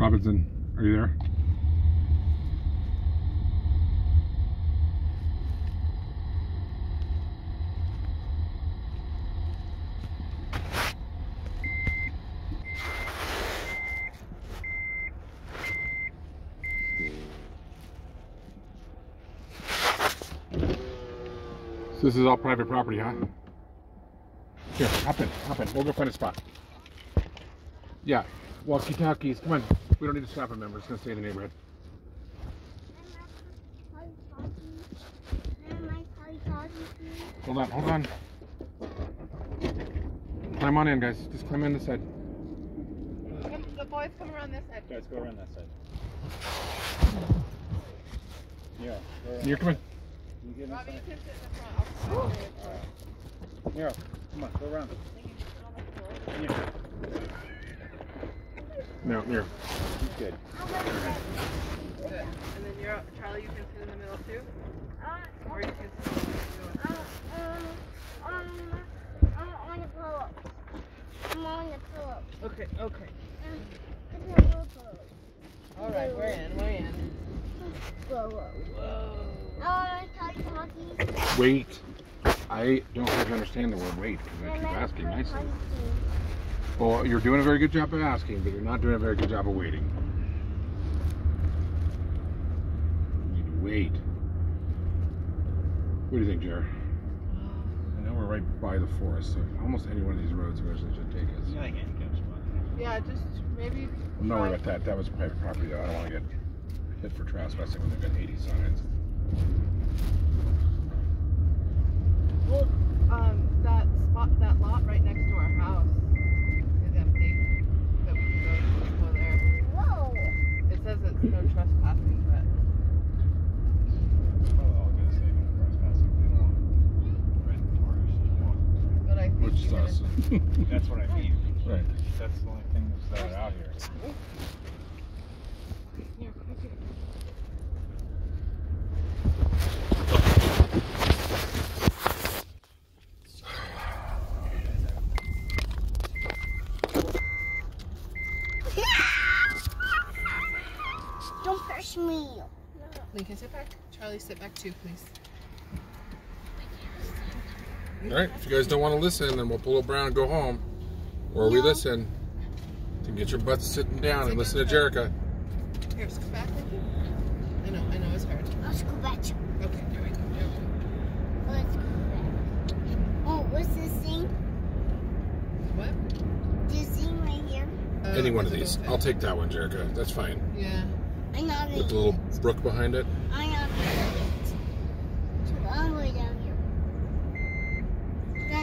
Robinson, are you there? So this is all private property, huh? Here, hop in. We'll go find a spot. Yeah, walkie-talkies. Come on. We don't need to stop them, we're just going to stay in the neighborhood. Hold on. Climb on in, guys. Just climb in this side. The boys come around this side. Guys, go around that side. Yeah. Here, come in. Robbie, you can sit in the front. I'll sit in Here, come on, go around. Here. No, here. Good. Good. And then you're up. Charlie, you can sit in the middle too? Or you can sit in the middle. I'm on the pillow. I'm on the pillow. Okay. It's a little pillow. Alright, we're in. Whoa. Talkie. Wait. I don't think I understand the word wait because I keep asking nicely. Well, you're doing a very good job of asking, but you're not doing a very good job of waiting. You need to wait. What do you think, Jared? I know we're right by the forest, so almost any one of these roads eventually should take us. Yeah, handicap spot. Yeah, just maybe. I'm not worried about that. That was private property, though. I don't want to get hit for trespassing when they've got 80 signs. Well, that lot right next to our house is empty. That we can go there. Whoa. It says it's no trespassing, but. Oh, I'll just say no trespassing. They don't want red tourists. But I think Which is you're us. That's what I mean. Right. That's the only thing that's out here. Here, come here. Don't push me. Lincoln, sit back. Charlie, sit back too, please. Alright, if you guys don't want to listen, then we'll pull up around and go home. Or we listen. Then get your butts sitting down and listen to Jerica. Here, let's go back, Lincoln. I know it's hard. Let's go back. Okay, here we go. Let's go back. Oh, what's this thing? What? This thing right here? Any one of these. I'll take that one, Jerica. That's fine. Yeah. I'm not gonna With the little brook behind it. I'm not gonna eat it. So all the way down here.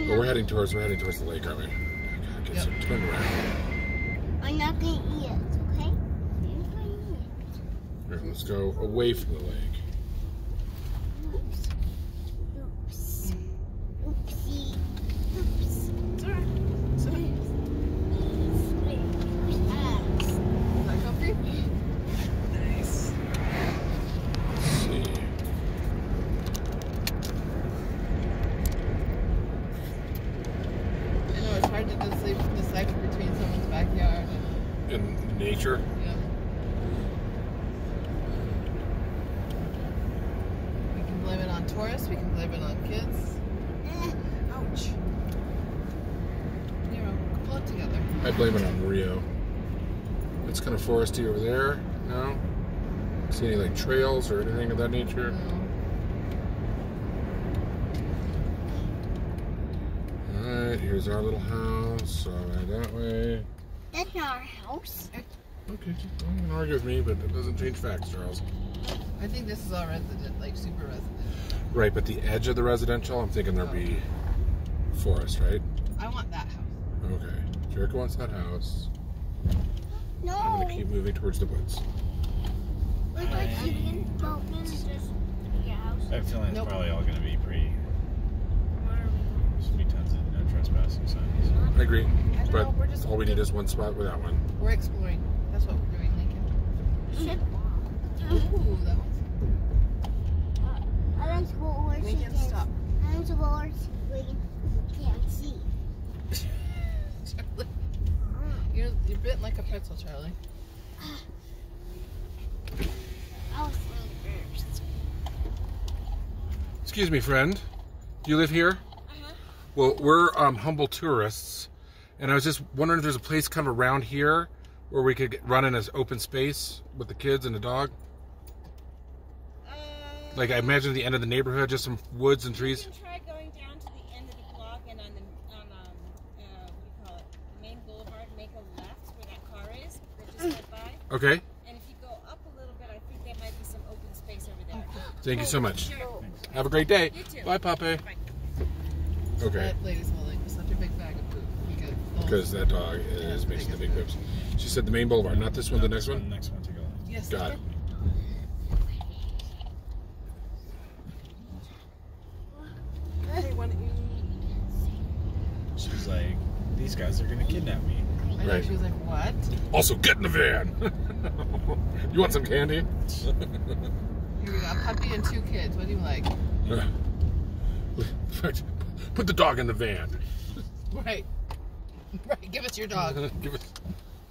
But we're heading towards the lake, aren't we? God, get some turn around. I'm not gonna eat it, okay? I'm not gonna eat it. All right, let's go away from the lake. Oops. Oopsie. Oops. Sorry. Is that comfy? Nice. Let's see. I know it's hard to decipher between someone's backyard In nature. yeah. We can blame it on tourists, we can blame it on kids. Ouch. Nero, pull it together. I blame it on Rio. It's kind of foresty over there. No? See any like trails or anything of that nature? Alright, here's our little house. Alright, that way. That's not our house. Okay, don't even argue with me, but it doesn't change facts, Charles. I think this is all resident, like super resident. Right, but the edge of the residential, I'm thinking there'd be forest, right? I want that house. Okay. Jerica wants that house. No. I'm gonna keep moving towards the woods. We're going to keep going. Your house. I have a feeling it's Nope. probably all going to be pretty. There's going to be tons of no trespassing signs. I agree, I know, but we're just all we need is one spot with that one. We're exploring. That's what we're doing, Lincoln. Ooh, that one's. I went to go where she Lincoln, can't. stop. I went to go where she can't see. Charlie. You're bitten like a pretzel, Charlie. I'll swing first. Excuse me, friend. Do you live here? Uh-huh. Well, we're humble tourists, and I was just wondering if there's a place kind of around here where we could run in an open space with the kids and the dog. Like I imagine the end of the neighborhood, just some woods and trees. You can try going down to the end of the block and on what do you call it, the main boulevard, make a left where that car is that just went by. Okay. And if you go up a little bit, I think there might be some open space over there. Thank you so much. Sure. Have a great day. You too. Bye, Pape. Bye. Okay. That lady's holding such a big bag of food. Because that dog is making the big whips. She said the main boulevard, not this one, the next one? The next one to go. Yes. Got it. Hey, why don't you? She was like, these guys are gonna kidnap me. I know, Right. she was like, what? Also, get in the van. You want some candy? Here we go. A puppy and 2 kids. What do you like? Put the dog in the van. Right. Right. Give us your dog. Give it.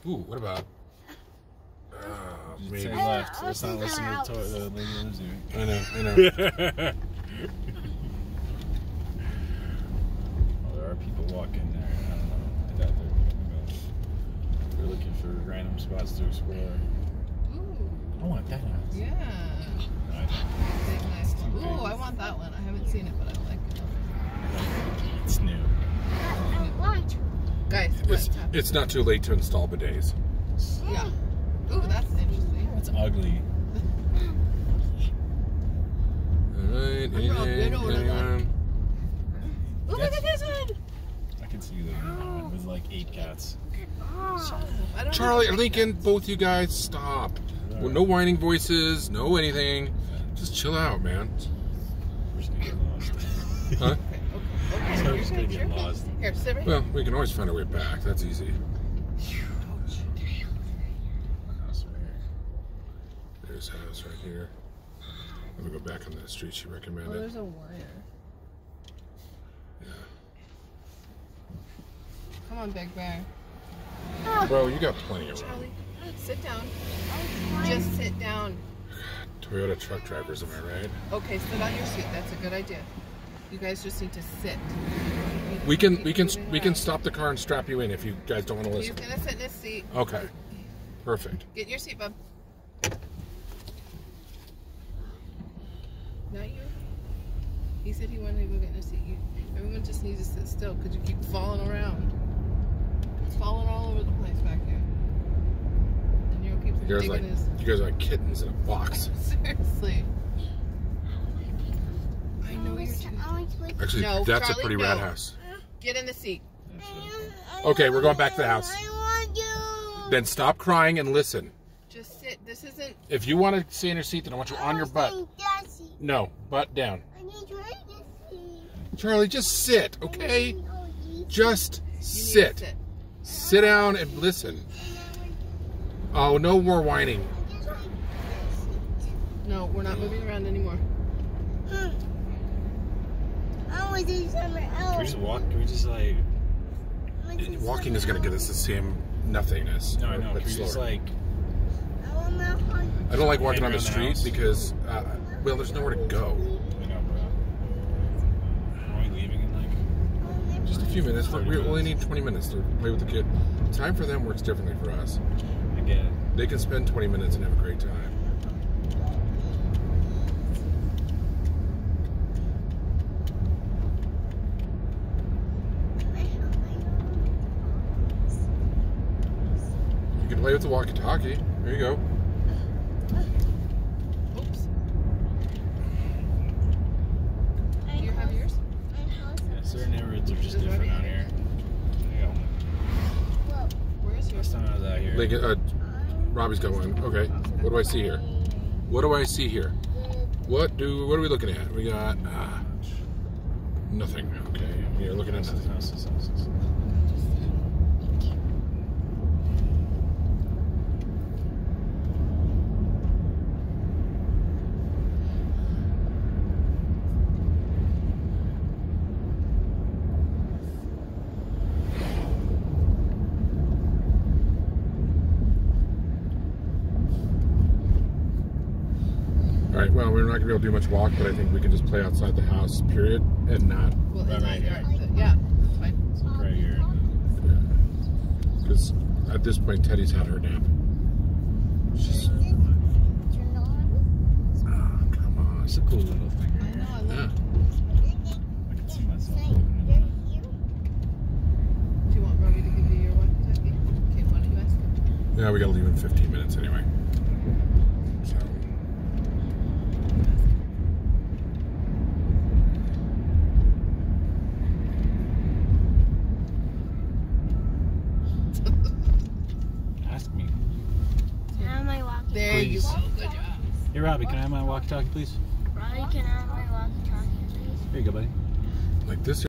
Ooh, what about? Say Maybe. left. Let's not listen to the lady limousine. I know. Oh, there are people walking there. I don't know. I doubt they're looking for random spots to explore. Ooh. I want that house. Yeah. No, I don't. Big, nice. Ooh, I want that one. I haven't seen it, but I like it. It's new. I want to. Guys, It's not too late to install bidets. yeah. Ooh, that's interesting. It's ugly. Alright, I'm real good over that. anyone? Ooh, look at this one. I can see living in that one with like 8 cats. I don't Charlie know. or Lincoln, both you guys, stop. Well, no whining voices, no anything. Just chill out, man. We're just gonna get lost. Huh? Okay. So we're just gonna You're get good. lost. Here, sit right Well, we can always find our way back. That's easy. House right here. There's a house right here. I'm gonna go back on the street she Oh, recommended. there's a wire. Yeah. Come on, Big Bear. Bro, you got plenty of room. Charlie, sit down. Just sit down. Toyota truck drivers, am I right? Okay, sit on your seat. That's a good idea. You guys just need to sit. We can stop the car and strap you in if you guys don't want to He's listen. gonna sit in his seat. Okay. Perfect. Get in your seat, bub. Not you. He said he wanted to go get in his seat. Everyone just needs to sit still because you keep falling around. It's falling all over the place back here. And you'll keep You digging his. guys are like kittens in a box. Seriously. I know you're too. Actually, No, that's Charlie, a pretty no. rad house. Get in the seat. Okay, we're going back to the house. I want you. Then stop crying and listen. Just sit. This isn't. If you want to stay in your seat, then I want you on your butt. No, butt down. I need to ride this seat. Charlie, just sit, okay? Just You need to sit. Sit down and listen. Oh, no more whining. No, we're not moving around anymore. I want to do somewhere else. Can we just walk? Can we just like? Walking is going to get us the same nothingness. No, I know. but Can we just slower. like? I don't like walking on the Hang around the street house. because, well, there's nowhere to go. You know, bro. Are we leaving in like? Just a few minutes. 30 We only minutes. need 20 minutes to play with the kid. Time for them works differently for us. I get it. They can spend 20 minutes and have a great time. You can play with the walkie-talkie. There you go. Oops. Do you have yours? Yeah, certain neighborhoods are just different out here. There you go. Where's yours? Last time I was out here. Lincoln, Robbie's got one. Okay. What do I see here? What do I see here? What are we looking at? We got nothing. Okay. You're looking at nothing. Houses. All right. Well, we're not gonna be able to do much walk, but I think we can just play outside the house, period, and not. Well, Right, inside right, yard. Yeah, that's fine. Right here. Because at this point, Teddy's had her nap. She's, Turn on. oh, come on. It's a cool little thing. I know, I love Yeah. it. I can see myself Say, living in they're that. here. Do you want Robbie to give you your walkie-talkie? Okay, why don't you ask him? Yeah, we gotta leave in 15 minutes anyway. So. Ask me. How am I walking? There you Please. go. Good job. Hey, Robbie, can I have my walkie-talkie, please? Robbie, can I have my walkie-talkie, please? Here you go, buddy. Like this